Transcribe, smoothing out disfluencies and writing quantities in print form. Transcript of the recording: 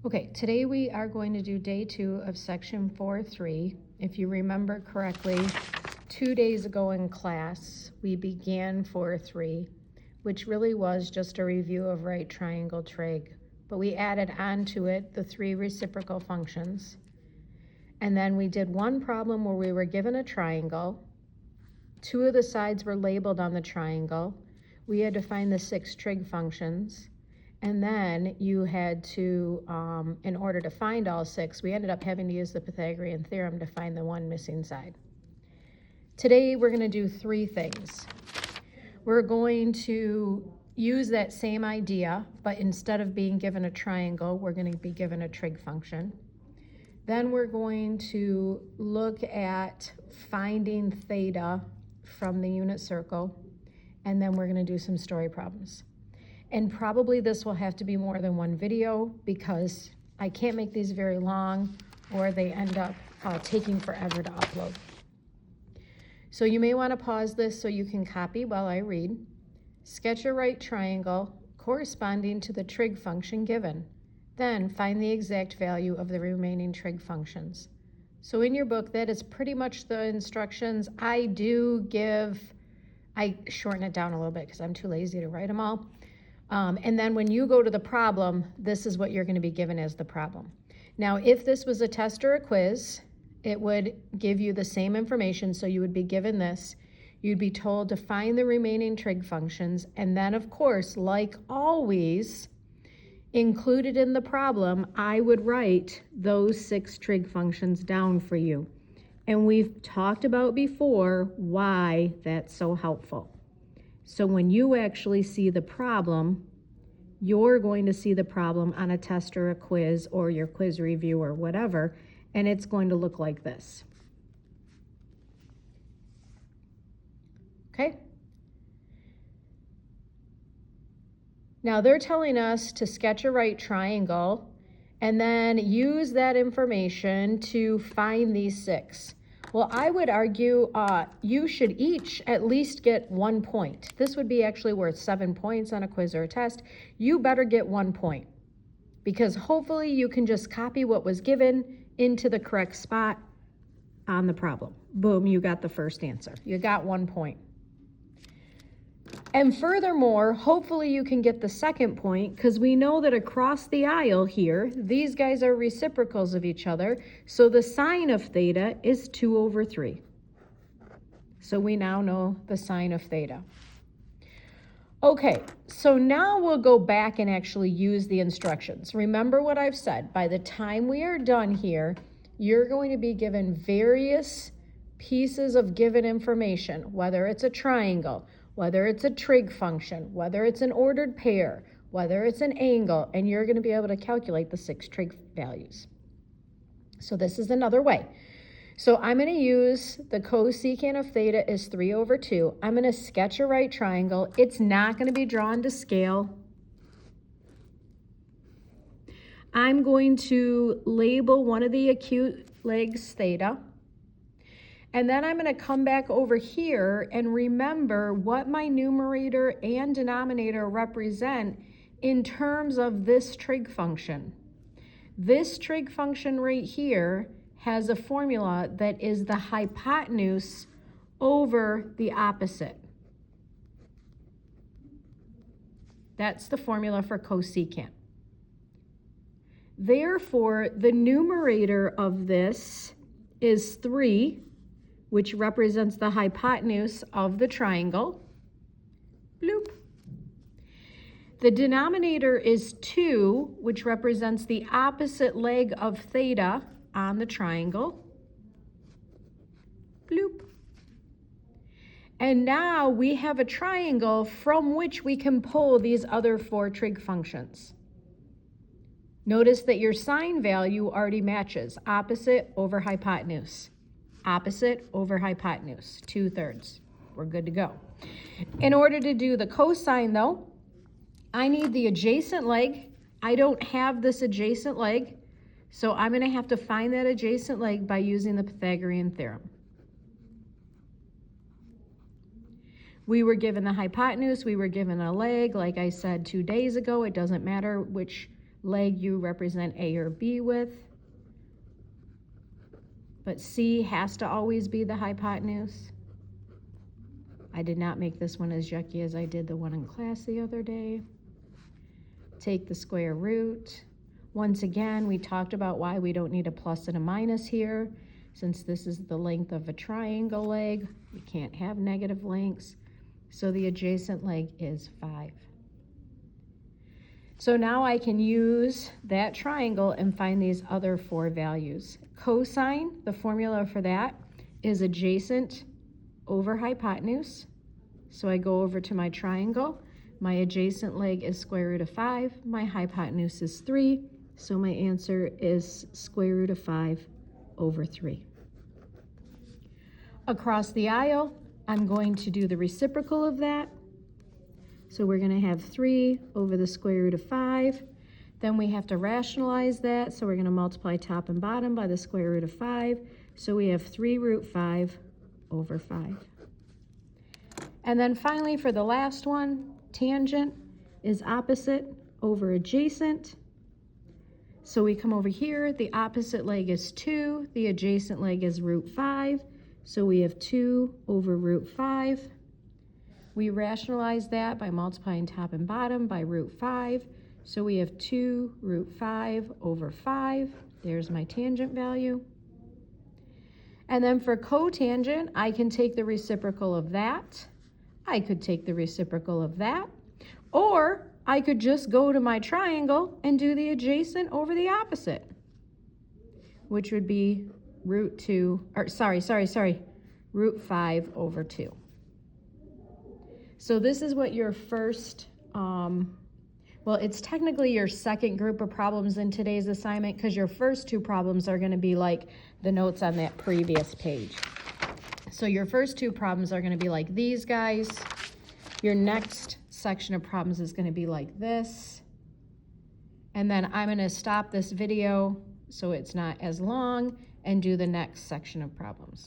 Okay, today we are going to do day 2 of section 4.3. If you remember correctly, 2 days ago in class, we began 4.3, which really was just a review of right triangle trig. But we added onto it the 3 reciprocal functions. And then we did one problem where we were given a triangle. 2 of the sides were labeled on the triangle. We had to find the 6 trig functions. And then you had to, in order to find all 6, we ended up having to use the Pythagorean theorem to find the one missing side. Today we're going to do 3 things. We're going to use that same idea, but instead of being given a triangle, we're going to be given a trig function. Then we're going to look at finding theta from the unit circle, and then we're going to do some story problems. And probably this will have to be more than one video because I can't make these very long or they end up taking forever to upload. So you may want to pause this so you can copy while I read. Sketch a right triangle corresponding to the trig function given. Then find the exact value of the remaining trig functions. So in your book, that is pretty much the instructions. I shorten it down a little bit because I'm too lazy to write them all. And then when you go to the problem, this is what you're going to be given as the problem. Now, if this was a test or a quiz, it would give you the same information. So you would be given this. You'd be told to find the remaining trig functions. And then, of course, like always, included in the problem, I would write those 6 trig functions down for you. And we've talked about before why that's so helpful. So when you actually see the problem, you're going to see the problem on a test or a quiz or your quiz review or whatever, and it's going to look like this. Okay? Now they're telling us to sketch a right triangle and then use that information to find these 6. Well, I would argue you should each at least get 1 point. This would be actually worth 7 points on a quiz or a test. You better get 1 point because hopefully you can just copy what was given into the correct spot on the problem. Boom, you got the first answer. You got 1 point. And furthermore, hopefully you can get the 2nd point because we know that across the aisle here, these guys are reciprocals of each other. So the sine of theta is 2/3. So we now know the sine of theta. Okay, so now we'll go back and actually use the instructions. Remember what I've said. By the time we are done here, you're going to be given various pieces of given information, whether it's a triangle, whether it's a trig function, whether it's an ordered pair, whether it's an angle, and you're going to be able to calculate the 6 trig values. So this is another way. So I'm going to use the cosecant of theta is 3/2. I'm going to sketch a right triangle. It's not going to be drawn to scale. I'm going to label one of the acute legs theta. And then I'm going to come back over here and remember what my numerator and denominator represent in terms of this trig function. This trig function right here has a formula that is the hypotenuse over the opposite. That's the formula for cosecant. Therefore, the numerator of this is 3, which represents the hypotenuse of the triangle. Bloop. The denominator is 2, which represents the opposite leg of theta on the triangle. Bloop. And now we have a triangle from which we can pull these other 4 trig functions. Notice that your sine value already matches opposite over hypotenuse. Opposite over hypotenuse, 2/3. We're good to go. In order to do the cosine though, I need the adjacent leg. I don't have this adjacent leg, so I'm going to have to find that adjacent leg by using the Pythagorean theorem. We were given the hypotenuse, we were given a leg, like I said 2 days ago. It doesn't matter which leg you represent A or B with. But C has to always be the hypotenuse. I did not make this one as yucky as I did the one in class the other day. Take the square root. Once again, we talked about why we don't need a plus and a minus here. Since this is the length of a triangle leg, we can't have negative lengths. So the adjacent leg is 5. So now I can use that triangle and find these other 4 values. Cosine, the formula for that is adjacent over hypotenuse. So I go over to my triangle. My adjacent leg is square root of 5. My hypotenuse is 3. So my answer is square root of 5 over 3. Across the aisle, I'm going to do the reciprocal of that. So we're going to have 3 over the square root of 5. Then we have to rationalize that. So we're going to multiply top and bottom by the square root of 5. So we have 3 root 5 over 5. And then finally, for the last one, tangent is opposite over adjacent. So we come over here, the opposite leg is 2, the adjacent leg is root 5. So we have 2 over root 5. We rationalize that by multiplying top and bottom by root 5. So we have 2 root 5 over 5. There's my tangent value. And then for cotangent, I can take the reciprocal of that. I could take the reciprocal of that. Or I could just go to my triangle and do the adjacent over the opposite, which would be root 5 over 2. So this is what your first, well, it's technically your second group of problems in today's assignment, because your first 2 problems are going to be like the notes on that previous page. So your first 2 problems are going to be like these guys. Your next section of problems is going to be like this. And then I'm going to stop this video so it's not as long and do the next section of problems.